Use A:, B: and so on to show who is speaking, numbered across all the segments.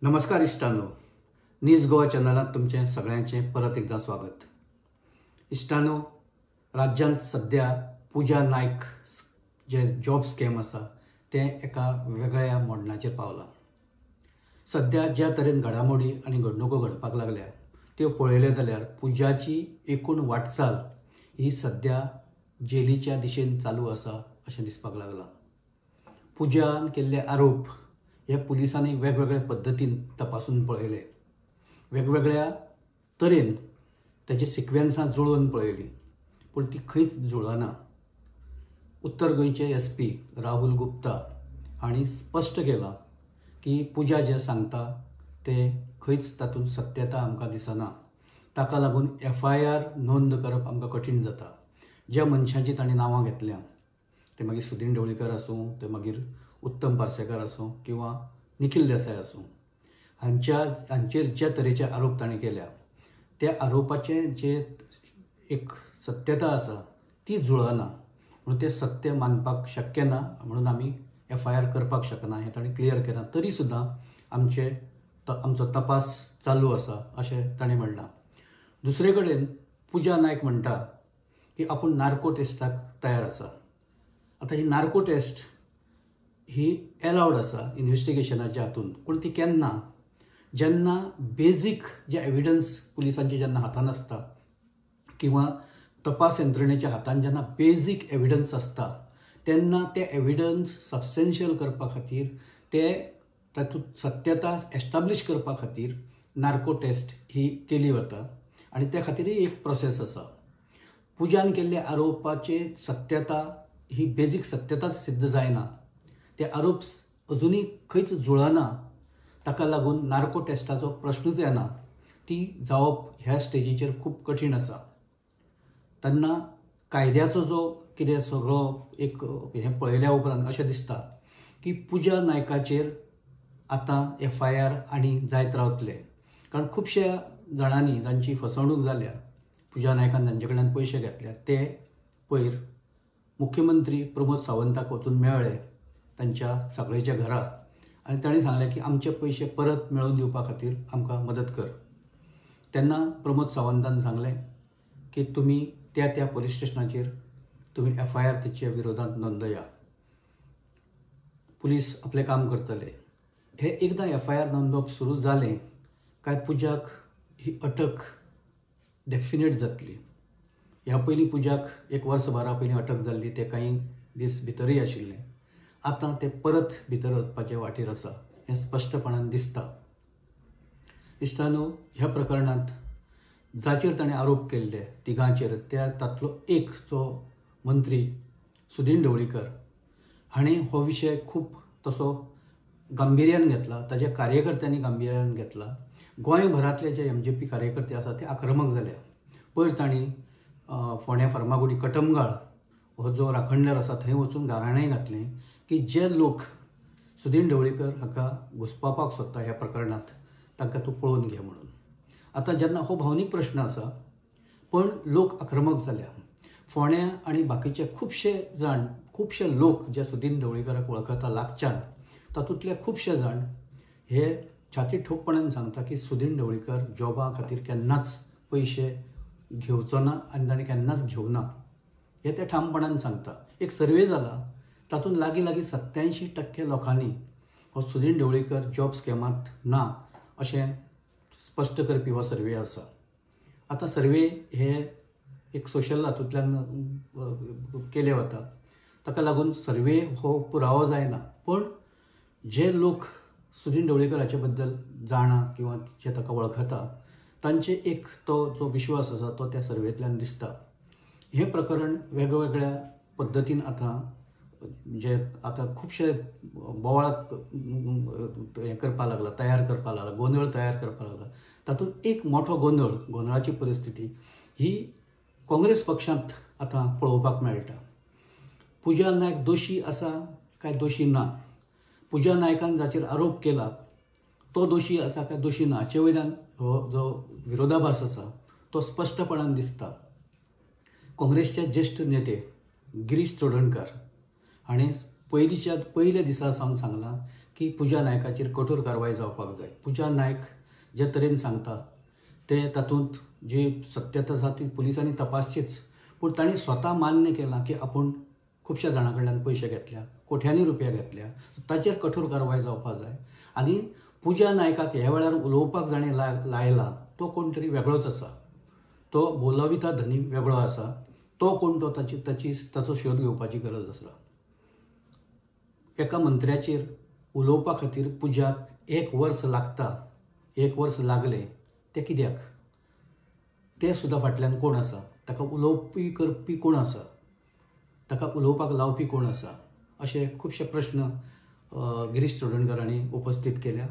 A: नमस्कार इष्टांनो, न्यूज गोवा चॅनलात तुमचे सगळ्यांचे परत एकदा स्वागत। इष्टांनो, राज्यात सध्या पूजा नायक जे जॉब स्कॅम आसा ते एका वेगळ्या मोडण्याचेर पावला। सध्या ज्या तरेन घडामोडी आनी घडणुको घडपाक लागल्या त्यो पळयले जाल्यार पूजाची एकूण वाटचाल ही सध्या जेलीच्या दिशेन चालू आसा अशें दिसपाक लागला। पूजान केल्ले आरोप हे पुलिसांनी वेगवेगळ्या पद्धतीन तपासून पळयले, वेगवेगळ्या तरेन त्याची सिक्वेन्सां जुळोवन पळयली, पूण ती खंयच जुळना। उत्तर गोंयचे SP राहुल गुप्ता हांणी स्पश्ट केला की पूजा जे सांगता ते खंयच तातूंत सत्यता आमकां दिसना। ताका लागून FIR नोंद करप आमकां कठीण जाता। ज्या मनशांची तांणी नांवां घेतल्या ते मागीर सुदीन ढवळीकर आसूं, ते मागीर उत्तम पार्सेकर आसूं किंवा निखिल देसाय आसूं, हांचेर ज्या तरेचे आरोप तांणी केल्या त्या आरोपाचे जे एक सत्यता आसा ती जुळना, म्हणून ते सत्य मानपाक शक्य ना, म्हणून आमी FIR करपाक शकना हें तांणी क्लियर केलां। तरी सुद्दां आमचो तपास चालू आसा अशें तांणी म्हणलां। दुसरे कडेन पूजा नायक म्हणटा की आपूण नार्को टेस्टाक तयार आसा। आतां ही नार्को टेस्ट ही एलावड आसा इन्व्हेस्टिगेशनाच्या हातूंत, पूण ती केन्ना जेन्ना बेजीक जे एविडन्स पुलिसांचे जेन्ना हातान आसता किंवा तपास यंत्रणेच्या हातान जेन्ना बेजीक एविडन्स आसता तेन्ना ते एविडन्स सबस्टेन्शियल करपा खातीर ते तातूंत सत्यता एस्टाब्लीश करपा खातीर नार्को टेस्ट ही केली वता आनी त्या खातीरय एक प्रोसेस आसा। पूजान केल्ले आरोपाची सत्यता ही बेजीक सत्यताच सिद्ध जायना, ते आरोप अजुनूय खंयच जुळना, ताका लागून नार्को टेस्टाचो प्रश्नूच येना, ती जावप ह्या स्टेजीचेर खूब कठीण आसा। तेन्ना कायद्याचो जो कितें सगळो एक हें पळयल्या उपरांत अशें दिसता की पूजा नायकाचेर आतां FIR आनी जायत रावतले, कारण खुबश्या जाणांनी जांची फसवणूक जाल्या, पूजा नायकान जांचे कडल्यान पयशे घेतल्या ते पयर मुख्यमंत्री प्रमोद सावंताक वचून मेळ्ळे तांच्या सगळ्याच्या घरा आनी तांणी सांगलें की आमचे पयशे परत मेळोवन दिवपा खातीर आमकां मदत कर। तेन्ना प्रमोद सावंतान सांगलें की तुमी त्या पुलीस स्टेशनाचेर तुमी FIR तेच्या विरोधांत नोंदया, पुलीस आपलें काम करतले। हे एकदां FIR नोंदवप सुरू जालें काय पूजाक ही अटक डेफिनेट जातली। ह्या पयलीं पूजाक 1 वर्सभरा पयलीं अटक जाल्ली, ते कांय दीस भितरय आशिल्लें। आतां ते परत भितर वचपाचे वाटेर आसा हें स्पश्टपणान दिसता। इश्टांनो, ह्या प्रकरणांत जाचेर ताणें आरोप केल्ले तिगांचेर तातलो एक जो मंत्री सुदीन ढवळीकर हाणें हो विशय खूब तसो गांभिर्यान घेतला, ताच्या कार्यकर्त्यांनी गांभिर्यान घेतला। गोंयभरांतले जे MJP कार्यकर्ते आसा ते आक्रमक जाल्या। पयर तांणी फोंड्या फार्मागुडी कटमगाळ हो जो राखणदार आसा थंय वचून गाराणें घातलें की जे लोक सुदीन ढवळीकर हाका घुस्पावपाक सोदता ह्या प्रकरणांत तांकां तूं पळोवन घे म्हणून। आतां जेन्ना हो भावनीक प्रश्न आसा पण लोक आक्रमक जाल्या, फोंड्या आनी बाकीचे खुबशे लोक जे सुदीन ढवळीकराक वळखता लागच्यान तातूंतले खुबशे जाण हे छाती ठोकपणान सांगता की सुदीन ढवळीकर जॉबा खातीर केन्नाच पयशे घेवचो ना आनी ताणें केन्नाच घेवना, हे ते ठामपणान सांगता। एक सर्वे जाला तातूंत लागीं 87% लोकांनी हो सुदीन ढवळीकर जॉब स्कॅमांत ना अशें स्पश्ट करपी हो सर्वे आसा। आतां सर्वे हे एक सोशल हातूंतल्यान केले वता, ताका लागून सर्वे हो पुरावो जायना, पण जे लोक सुदीन ढवळीकर बद्दल जाणा किंवा जे ताका वळखता तांचे एक तो जो विश्वास आसा तो त्या सर्वेंतल्यान दिसता। हें प्रकरण वेगवेगळ्या पद्दतीन आतां खुबशे बोवाळ हें करपा लागला, तयार करपा लागला, गोंधळ तयार करपा लागला। तातूंत एक मोठो गोंधळाची परिस्थिती ही काँग्रेस पक्षांत आतां पळोवपाक मेळटा। पूजा नायक दोशी आसा काय दोशी ना, पूजा नायकान जाचेर आरोप केला तो दोशी आसा काय दोशी ना हाचे वयल्यान हो जो विरोधाभास आसा तो स्पश्टपणान दिसता। काँग्रेसचे ज्येश्ठ नेते गिरीश चोडणकर हाणें पयल्या दिसा सावन सांगलां की की पुजा नायकाचेर कठोर कारवाय जावपाक जाय. पुजा नायक जे तरेन सांगता ते तातूंत जी सत्यता आसा ती पुलिसांनी तपासचीच, पूण तांणी स्वता मान्य केलां की आपूण खुबश्या जाणां कडल्यान पयशे घेतल्या, कोट्यांनी रुपया घेतल्या, ताचेर कठोर कारवाय जावपाक जाय. आनी पुजा नायकाक ह्या वेळार उलोवपाक जाणें लायला तो कोण तरी वेगळोच आसा. तो बोलविता धनी वेगळो आसा. तो कोण तो ताचो शोध घेवपाची गरज आसा. एका मंत्र्याचेर उलोवपा खातीर पुजाक 1 वर्स लागता. 1 वर्स लागले ते कित्याक? ते सुद्दां फाटल्यान कोण आसा? ताका उलोवपी करपी कोण आसा? ताका उलोवपाक लावपी कोण आसा? अशे खुबशे प्रश्न गिरीश चोडणकरांनी उपस्थित केल्या.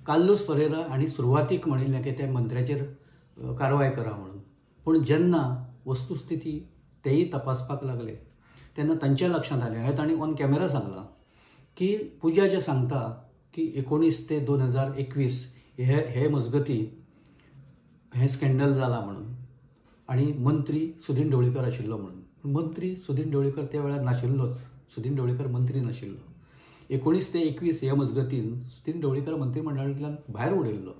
A: कार्लोस फरेरा हांणी सुरवातीक म्हणिल्लें की त्या मंत्र्याचेर कारवाय करा म्हणून, पूण जेन्ना वस्तुस्थिती तेय तपासपाक लागले तेन्ना तांच्या लक्षांत आलें, हें तांणी ऑन कॅमेरा सांगलां, की पुजा जे सांगता की 19 ते 2021 हे मजगती हें स्कॅन्डल जालां म्हणून, आनी मंत्री सुदीन ढवळीकर आशिल्लो म्हणून. मंत्री सुदीन ढवळीकर त्या वेळार नाशिल्लोच. सुदीन ढवळीकर मंत्री नाशिल्लो. 19 ते 21 ह्या मजगतीन सुदीन ढवळीकर मंत्रिमंडळांतल्यान भायर उडयल्लो.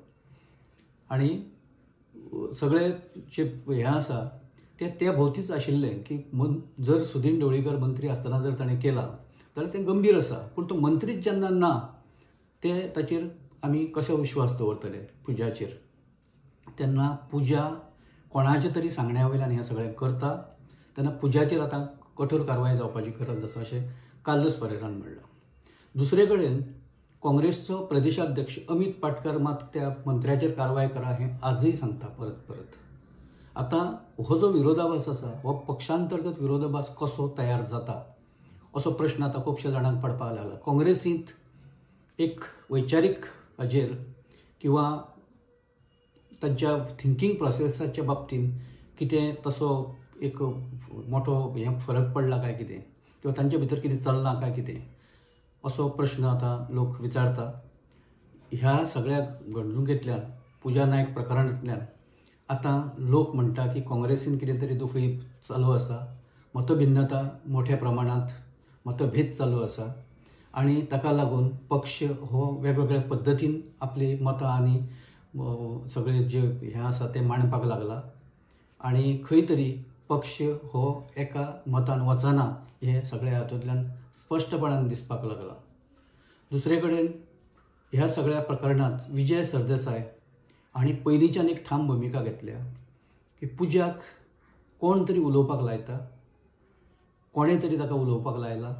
A: आनी सगळे जे हें आसा ते भोवतीच आशिल्लें की जर सुदीन ढवळीकर मंत्री आसतना जर ताणें केलां जाल्यार तें गंभीर आसा. पूण तो मंत्रीच जेन्ना ना ते ताचेर आमी कशो विश्वास दवरतले पुजाचेर? तेन्ना पुजा कोणाच्या तरी सांगण्या वयल्यान हें सगळें करता. तेन्ना पुजाचेर आतां कठोर कारवाय जावपाची गरज आसा अशें कार्लोस फरेरान म्हणलां. दुसरे कडेन काँग्रेसचो प्रदेशाध्यक्ष अमित पाटकर मात त्या मंत्र्याचेर कारवाय करा हें आजय सांगता परत परत. आतां हो जो विरोधाभास आसा हो पक्षांतर्गत विरोधाभास कसो तयार जाता असो प्रश्न आतां खुबश्या जाणांक पडपाक लागला. काँग्रेसींत एक वैचारीक हाजेर किंवा तांच्या थिंकींग प्रोसेसाच्या बाबतींत कितें तसो एक मोठो हें फरक पडला काय कितें, किंवा तांचे भितर कितें चलना काय कितें असो प्रश्न आतां लोक विचारता. ह्या सगळ्या घडणुकेंतल्यान पुजा नायक प्रकरणांतल्यान आतां लोक म्हणटा की काँग्रेसीन कितें तरी दुखी चालू आसा, मतभिन्नता मोठ्या प्रमाणांत मतभेद चालू आसा, आनी ताका लागून पक्ष हो वेगवेगळ्या पद्दतीन आपली मतां आनी सगळे जे हें आसा तें मांडपाक लागला. आनी खंय तरी पक्ष हो एका मतान वचना हे सगळ्या हातूंतल्यान स्पश्टपणान दिसपाक लागला. दुसरे कडेन ह्या सगळ्या प्रकरणांत विजय सरदेसाय हांणी पयलींच्यान एक ठाम भुमिका घेतल्या की पुजाक कोण तरी उलोवपाक लायता, कोणें तरी ताका उलोवपाक लायला.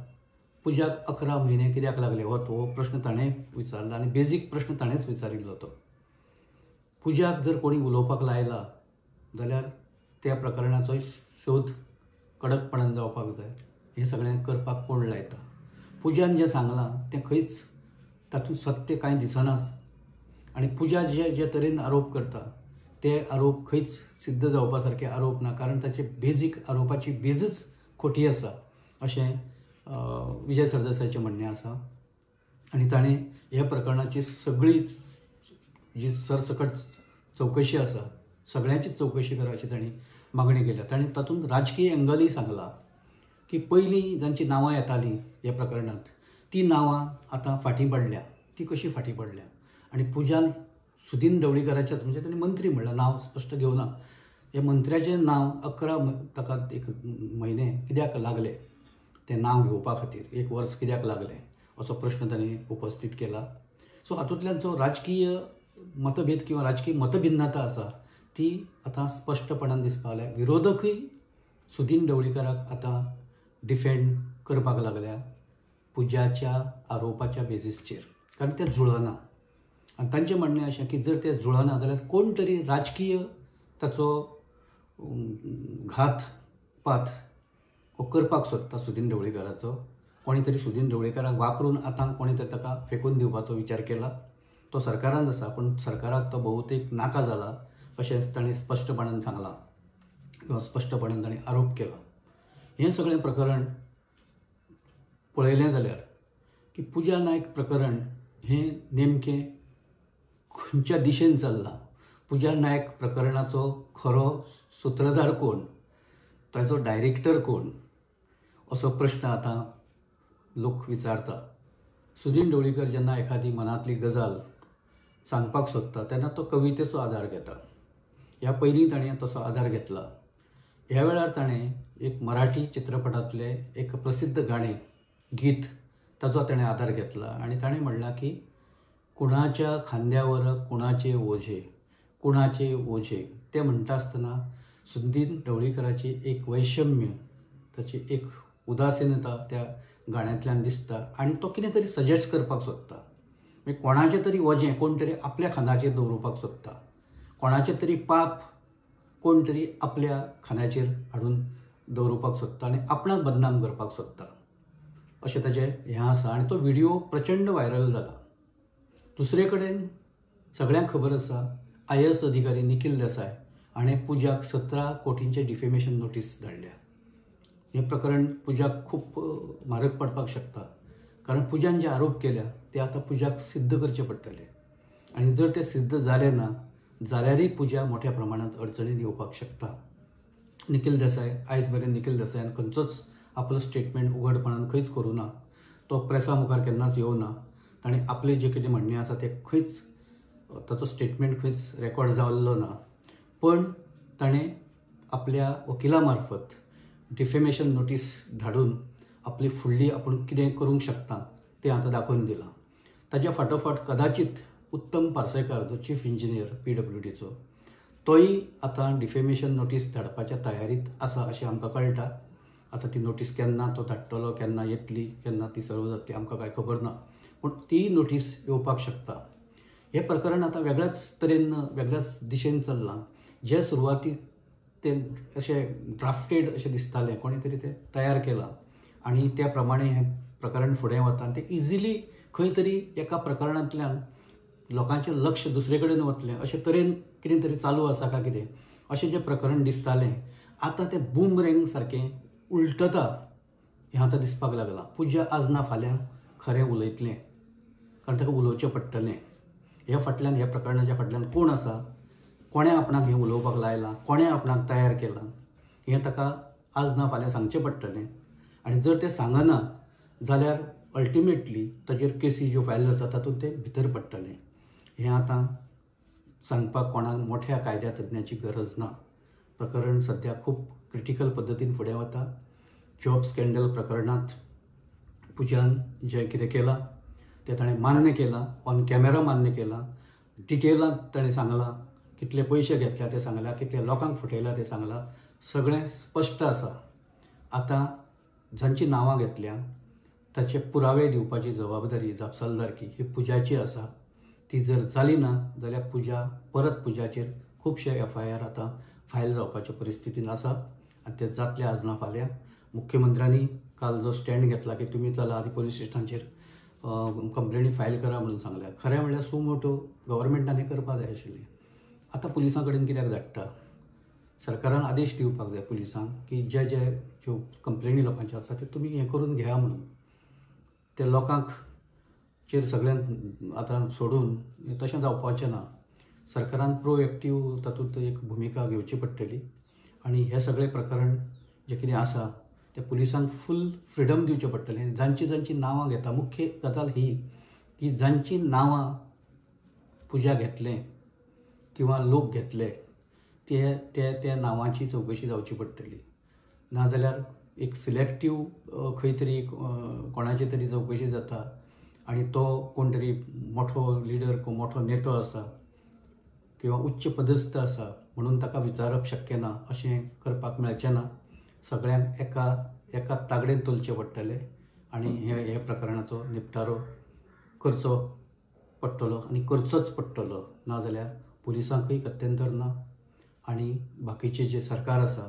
A: पुजाक 11 म्हयने कित्याक लागले हो प्रश्न ताणें विचारला आनी बेजीक प्रश्न ताणेंच विचारिल्लो तो. पुजाक जर कोणी उलोवपाक लायला जाल्यार त्या प्रकरणाचो शोध कडकपणान जावपाक जाय. हें सगळें करपाक कोण लायता? पुजान जें सांगलां तें खंयच तातूंत सत्य कांय दिसनाच. आनी पुजा जे तरेन आरोप करता ते आरोप खंयच सिद्ध जावपा सारके आरोप ना, कारण ताचे बेजीक आरोपाची बेजूच खोटी आसा अशें विजय सरदेसायचें म्हणणें आसा. आनी ताणें ह्या प्रकरणाची सगळीच जी सरसकट चवकशी आसा सगळ्यांचीच चवकशी करा अशी तांणी मागणी केल्या. ताणें तातूंत राजकीय एंगलय सांगला की पयलीं जांची नांवां येतालीं ह्या प्रकरणांत ती नांवां आतां फाटीं पडल्या. ती कशी फाटीं पडल्या? आनी पुजान सुदीन ढवळीकराच्याच म्हणजे ताणें मंत्री म्हणलां, नांव स्पश्ट घेवना, हे मंत्र्याचें नांव 11 ताका 1 म्हयने कित्याक लागले तें नांव घेवपा खातीर 1 वर्स कित्याक लागलें असो प्रश्न ताणें उपस्थित केला. सो हातूंतल्यान जो राजकीय मतभेद किंवा राजकीय मतभिन्नता आसा ती आतां स्पश्टपणान दिसपाक लागल्या. विरोधकय सुदीन ढवळीकराक आतां डिफेंड करपाक लागल्या पुजाच्या आरोपाच्या बेजीसचेर, कारण तें जुळना. आनी तांचें म्हणणें अशें की जर तें जुळना जाल्यार कोण तरी राजकीय ताचो घातपात हो करपाक सोदता सुदीन ढवळीकराचो. कोणी तरी सुदीन ढवळीकराक वापरून आतां कोणी तरी ताका फेकून दिवपाचो विचार केला. तो सरकारान आसा पूण सरकाराक तो भोवतेक नाका जाला अशेंच ताणें स्पश्टपणान सांगलां किंवा स्पश्टपणान ताणें आरोप केला. हें सगळें प्रकरण पळयलें जाल्यार की पुजा नायक प्रकरण हें नेमकें खंयच्या दिशेन चल्लां? पुजा नायक प्रकरणाचो खरो सूत्रधार कोण? ताचो डायरेक्टर कोण? असो प्रश्न आतां लोक विचारता. सुदीन ढवळीकर जेन्ना एखादी मनांतली गजाल सांगपाक सोदता तेन्ना तो कवितेचो आधार घेता. ह्या पयलीं ताणें तसो आधार घेतला. ह्या वेळार ताणें एक मराठी चित्रपटांतले एक प्रसिद्ध गाणें गीत ताचो ताणें आधार घेतला आनी ताणें म्हणलां की कुणाच्या खांद्यावर कुणाचे ओझे, कुणाचे ओझे. ते म्हणटा आसतना सुदीन ढवळीकराची एक वैषम्य, ताची एक उदासीनता त्या गाण्यांतल्यान दिसता आनी तो कितें तरी सजेस्ट करपाक सोदता. म्हणजे कोणाचें तरी ओझें कोण तरी आपल्या खांदाचेर दवरुपाक सोदता, कोणाचें तरी पाप कोण तरी आपल्या खांद्याचेर हाडून दवरुपाक सोदता आनी आपणाक बदनाम करपाक सोदता, अशें ताचें हें आसा. आनी तो व्हिडिओ प्रचंड व्हायरल जाला. दुसरे कडेन सगळ्यांक खबर आसा IAS अधिकारी निखिल देसाय हाणें पुजाक 17 कोटींचे डिफेमेशन नोटीस धाडल्या. हें प्रकरण पुजाक खूब म्हारग पडपाक शकता, कारण पुजान जे आरोप केल्या ते आतां पुजाक सिद्ध करचे पडटले आनी जर ते सिद्ध जाले ना जाल्यारय पुजा मोठ्या प्रमाणांत अडचणीन येवपाक शकता. निखिल देसाय आयज मेरेन निखिल देसायान खंयचोच आपलो स्टेटमेंट उघडपणान खंयच करूं ना. तो प्रेसा मुखार केन्नाच येवना. ताणें आपलें जें कितें म्हणणें आसा तें खंयच ताचो स्टेटमेंट खंयच रेकॉर्ड जाल्लो ना. पण ताणें आपल्या वकिला मार्फत डिफेमेशन नोटीस धाडून आपली फुडली आपूण कितें करूंक शकता तें आतां दाखोवन दिलां. ताच्या फाटोफाट कदाचित उत्तम पार्सेकार जो चीफ इंजिनियर PWDचो तोय आतां डिफेमेशन नोटीस धाडपाच्या तयारीत आसा अशें आमकां कळटा. आतां ती नोटीस केन्ना तो धाडटलो, केन्ना येतली, केन्ना ती सर्व जातली आमकां कांय खबर ना. पूण ती नोटीस येवपाक शकता. हें प्रकरण आतां वेगळ्याच तरेन वेगळ्याच दिशेन चल्लां. जे सुरवातीक तें अशें ड्राफ्टेड अशें दिसतालें, कोणी तरी तें तयार केलां आनी त्या प्रमाणे हें प्रकरण फुडें वता. तें इजिली खंय तरी एका प्रकरणांतल्यान लोकांचें लक्ष दुसरे कडेन वतलें अशें तरेन कितें तरी चालू आसा काय कितें अशें जें प्रकरण दिसतालें आतां तें बूमरँग सारकें उलटता हें आतां दिसपाक लागलां. पुजा आज ना फाल्यां खरें उलयतलें, कारण ताका उलोवचें पडटलें. ह्या फाटल्यान ह्या प्रकरणाच्या फाटल्यान कोण आसा, कोणें आपणाक हें उलोवपाक लायलां, कोणें आपणाक तयार केलां हें ताका आज ना फाल्यां सांगचें पडटलें. आनी जर तें सांगना जाल्यार अल्टिमेटली ताचेर केसी ज्यो फायल जाता तातूंत तें भितर पडटलें. हें आतां सांगपाक कोणाक मोठ्या कायद्या तज्ञाची गरज ना. प्रकरण सद्या खूब क्रिटिकल पद्दतीन फुडें वता. जॉब स्कॅन्डल प्रकरणांत पुजान जें कितें केलां तें ताणें मान्य केलां, ऑन कॅमेरा मान्य केलां, डिटेलांत ताणें सांगलां, कितले पयशे घेतल्या तें सांगलां, कितल्या लोकांक फटयल्या तें सांगलां, सगळें स्पश्ट आसा. आतां जांची नांवां घेतल्या ताचे पुरावे दिवपाची जबाबदारी जापसालदारकी ही पुजाची आसा. ती जर जाली ना जाल्यार परत पुजाचेर खुबशे FIR आतां फायल जावपाच्या परिस्थितीन आसा आनी ते जातले आज ना फाल्यां. मुख्यमंत्र्यांनी काल जो स्टँड घेतला की तुमी चला आदी पोलीस स्टेशनाचेर कंप्लेनी फायल करा म्हणून सांगल्या. खरें म्हणल्यार सुमोटो गव्हर्मेंटान हें करपाक जाय आशिल्लें. आतां पुलिसां कडेन कित्याक धाडटा? सरकारान आदेश दिवपाक जाय पुलिसांक की ज्यो कंप्लेनी लोकांच्यो आसा त्यो तुमी हें करून घेया म्हणून. ते लोकांक चेर सगळ्यांक आतां सोडून तशें जावपाचें ना. सरकारान प्रोएक्टीव तातूंत एक भुमिका घेवची पडटली आनी हें सगळें प्रकरण जें कितें आसा तें पुलिसांक फूल फ्रिडम दिवचें पडटलें. जांची नांवां घेता, मुख्य गजाल ही की जांची नांवां पुजा घेतलें किंवा लोक घेतले त्या नांवांची चवकशी जावची पडटली. नाजाल्यार एक सिलेक्टीव खंय तरी कोणाची तरी चवकशी जाता आनी तो कोण तरी मोठो लिडर मोठो नेतो आसा किंवा उच्च पदस्थ आसा म्हणून ताका विचारप शक्य ना, अशें करपाक मेळचें ना. सगळ्यांक एका तागडेन तोलचें पडटलें आनी हे प्रकरणाचो निपटारो करचो पडटलो आनी करचोच पडटलो. नाजाल्यार पुलिसांकय गत्यंतर ना आनी बाकीचे जे सरकार आसा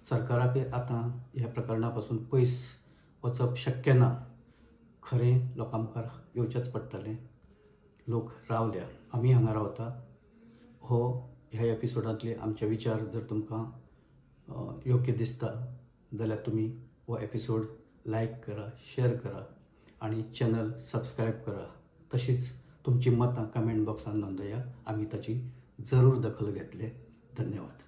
A: सरकाराकय आतां ह्या प्रकरणा पासून पयस वचप शक्य ना. खरें लोकां मुखार येवचेंच पडटलें. लोक रावल्या, आमी हांगा रावता. ह्या एपिसोडांतले आमचे विचार जर तुमकां योग्य दिसता जाल्यार तुमी हो एपिसोड लायक करा, शेअर करा आनी चॅनल सबस्क्रायब करा. तशीच तुमची मतां कमेंट बॉक्सान नोंदया. आमी ताची जरूर दखल घेतले. धन्यवाद.